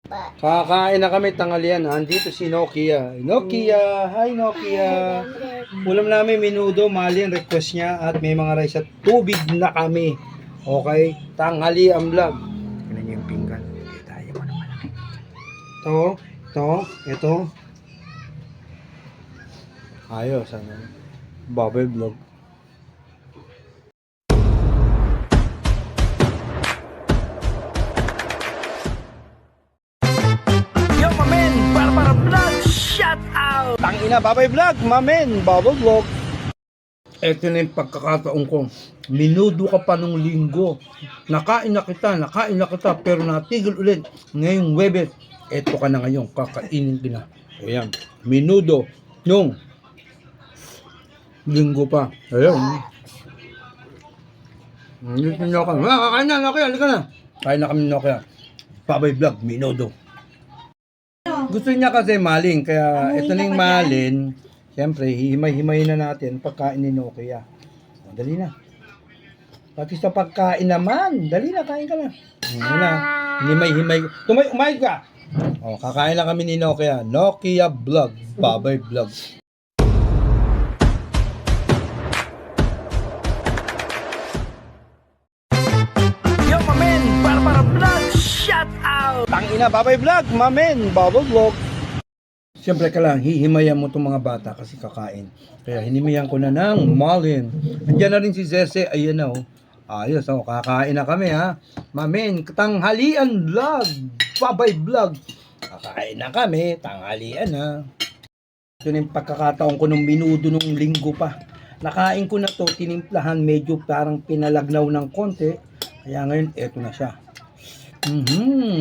Kakain na kami tanghalian. Andito si Nokia. Nokia! Hi Nokia! Ulam namin minudo, mali ang request niya at may mga rice at tubig na kami. Okay? Tanghali ang vlog. Tignan niyo yung pinggan. Tayo mo naman. Ito. Ayos, ano? Bubble vlog. Yo, mamen! Para vlog! Shout out! Tangina, babay vlog! Mamen! Bubble vlog! Ito na yung pagkakataon ko. Minudo ka pa nung linggo. Nakain na kita, pero natigil ulit. Ngayong Webes, eto ka na ngayon. Kakainin ka na. O yan, minudo nung linggo pa. Ayun. Hindi na ka. Kakain na, Nokia. Halika na. Kain na kami, Nokia. Babay vlog, minudo. Gusto niya kasi maling, kaya ito na yung malin. Siyempre, hihimay-himay na natin pagkain ni Nokia. O, dali na. Pati sa pagkain naman, dali na, kain ka na. Ano na, himay-himay. Umayos ka! O, kakain lang kami ni Nokia. Nokia vlog, babay vlog. Yo, mamen! Para vlog! Shout out! Tangina, babay vlog! Mamen! Babay vlog! Siyempre ka lang, hihimayan mo itong mga bata kasi kakain. Kaya hinimihan ko na ng malin. Andiyan na rin si Zese. Ayan na, oh. Ayos, oh. Kakain na kami, ha. Mamen, tanghalian vlog. Babay vlog. Kakain na kami, tanghalian, ha. Ito na yung pagkakataon ko nung minudo nung linggo pa. Nakain ko na to, tinimplahan, medyo parang pinalagnaw ng konti. Kaya ngayon, eto na siya.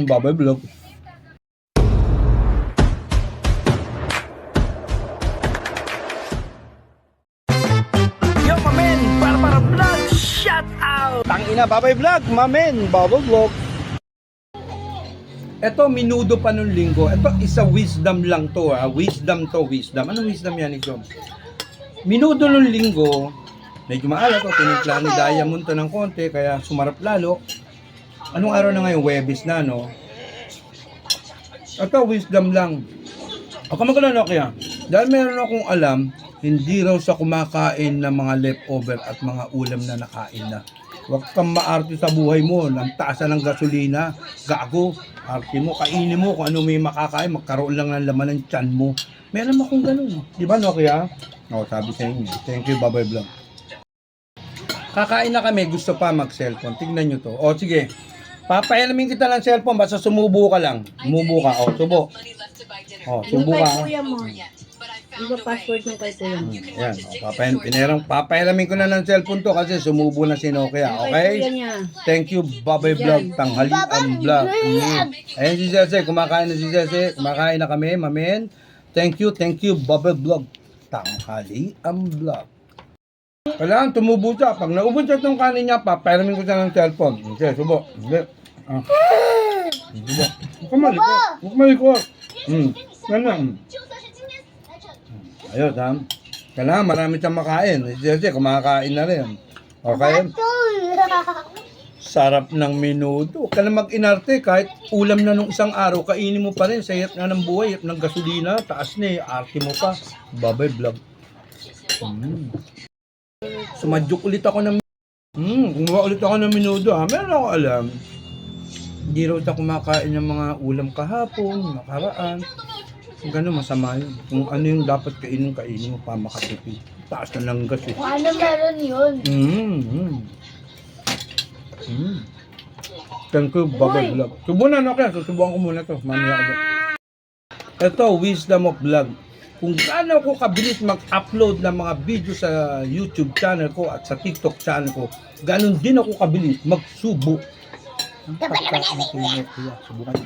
Babay vlog. Yo, mamen! Para vlog! Shout out! Tangina, babay vlog! Mamen! Babay vlog! Ito, minudo pa nung linggo. Ito, isa wisdom lang to, ha. Wisdom to, wisdom. Anong wisdom yan, John? Minudo nung linggo, medyo maalat, tinimplahan ni Diamond to ng konti, kaya sumarap lalo. Anong araw na ngayon? Webes na, no? Ito, wisdom lang. O, kamagala, Nokia. Dahil meron akong alam, hindi raw sa kumakain ng mga leftover at mga ulam na nakain na. Huwag kang maarte sa buhay mo. Ang taasan ng gasolina, gago, arte mo, kainin mo kung ano may makakain, magkaroon lang ng laman ng tiyan mo. Meron akong ganun. Di ba, Nokia? O, sabi sa inyo. Thank you, babay vlog. Kakain na kami, gusto pa mag-cellphone. Tignan nyo to. O, sige. Papaalamin kita ng cellphone, basta sumubo ka lang. Sumubo ka. O, subo. O, subo ka. Iba password ng kay kuya mo. Yan. Papaalamin ko na ng cellphone to kasi sumubo na si Nokia. Okay? Thank you, babay vlog. Tanghali ang vlog. Ayan si Zese. Kumakain na si Zese. Kumakain na kami, mamen. Thank you, babay vlog. Tanghali ang vlog. Kailangan tumubo siya. Pag naubos siya itong kanin niya, papaalamin ko siya ng cellphone. Okay, subo. Hindi. Subo. Huwag malikot. Ganyan. Ayos, ha? Kailangan marami siyang makain. Kasi kumakain na rin. Okay? Sarap ng minudo. Huwag ka na mag-inarte. Kahit ulam na nung isang araw, kainin mo pa rin. Sa hirap na ng buhay, hirap ng gasolina. Taas na eh. Arte mo pa. Babay vlog. Sumadyok ulit ako ng gumawa ulit ako ng minudo, ha? Meron ako alam. Hindi raw siya kumakain ng mga ulam kahapon, nakaraan. Gano'n, masama yun. Kung ano yung dapat kainin mo pa makatipid. Taas na lang gas eh. Paano meron yun? Thank you, babay vlog. Subuhan na, Nokia. Susubuhan ko muna to. Mamaya agad. Ito, wisdom of vlog. Kung gaano ko kabilis mag-upload ng mga video sa YouTube channel ko at sa TikTok channel ko, ganon din ako kabilis magsubo. Subukan.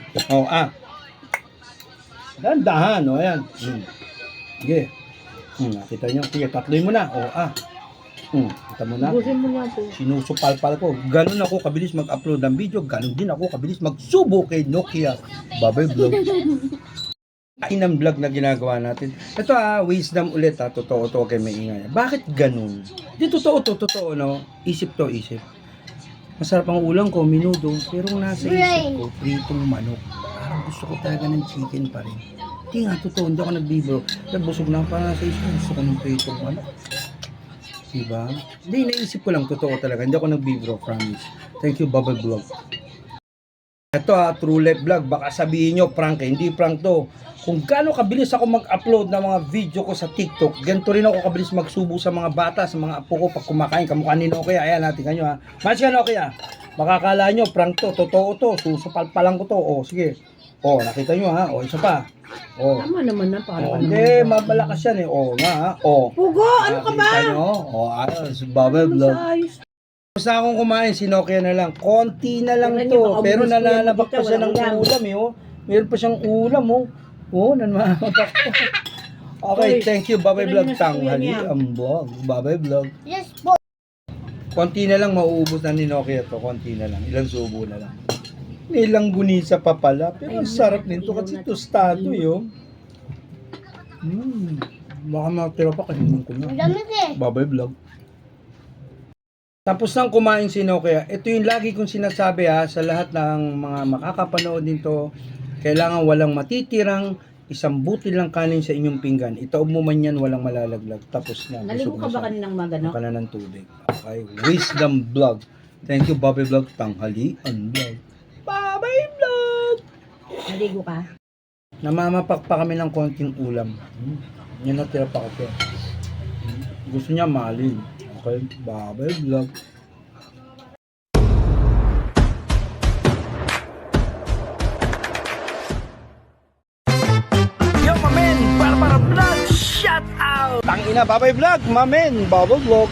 Dahan-dahan, o, ayan. Sige. Nakita nyo. Sige, tatloy mo na. Kita mo na. Busin mo nga po. Sinusupal-pal ko. Ganon ako kabilis mag-upload ng video. Ganon din ako kabilis magsubo kay Nokia. Babay vlog. Inang vlog na ginagawa natin. Ito wisdom ulit totoo to kay may ingay. Bakit ganun? Di totoo no? Isip to, isip. Masarap ang ulam ko, minudo, pero nasa isip ko, pritong manok. parang gusto ko talaga ng chicken pa rin. Hindi nga, totoo, hindi ako nagbibiro. Pero busog na, parang nasa isip ko, gusto ko ng prito ko. Diba? Hindi, naisip ko lang, totoo talaga. Hindi ako nagbibiro, promise. Thank you, Bubble Vlog. Ito True Life Vlog, baka sabihin nyo, prank eh. Hindi prank to. Kung gaano kabilis ako mag-upload ng mga video ko sa TikTok, ganito rin ako kabilis magsubo sa mga bata, sa mga apo ko pag kumakain, kamukha ni Nokia. Ayan, natin kanyo ha. Mas ka Nokia. Makakala nyo, prank to, totoo to, susupal pa lang ko to. O, sige. O, nakita nyo ha. O, isa pa. O. Tama naman na, para ka Hindi, mabalakas yan eh. O, nga ha. O. Pugo, ano ka ba? Nakita nyo? O, ayos. Bubble Vlog. Basta akong kumain, si Nokia na lang. Konti na lang Kailan to. niya, baka Pero ubus ko yan, nalalabak pa dito, siya ng walang ulam eh. Oh. Meron pa siyang ulam oh. Oh, nanlalabak pa. Okay, Oy, thank you. Bye-bye kailan vlog. niya nasa Tanghali kuya niya? ang vlog. Bye-bye vlog. Yes, po. Konti na lang mauubos na ni Nokia to. Konti na lang. Ilang subo na lang. May ilang gunisa pa pala. Pero ang sarap nito kasi tostado yun. Baka matira pa kainin ko na. Damit eh. Bye-bye vlog. Tapos nang kumain si Nokia, ito yung lagi kong sinasabi ha, sa lahat ng mga makakapanood nito, kailangan walang matitirang isang butil ng kanin sa inyong pinggan. Itaob mo man yan, walang malalaglag. Tapos na. Naligo ka ba kaninang magano? Ka na ng tubig. Okay. Wisdom Vlog. Thank you, Bobby Vlog. Tanghali ang vlog. Bye-bye vlog! Naligo ka? Namamapak pa kami ng konting ulam. Yan natira pa kasi. Gusto niya malin. Okay, bye-bye vlog. Yo, mamen! Para vlog! Shout out! Tangina, bye-bye vlog, mamen! Bubble vlog!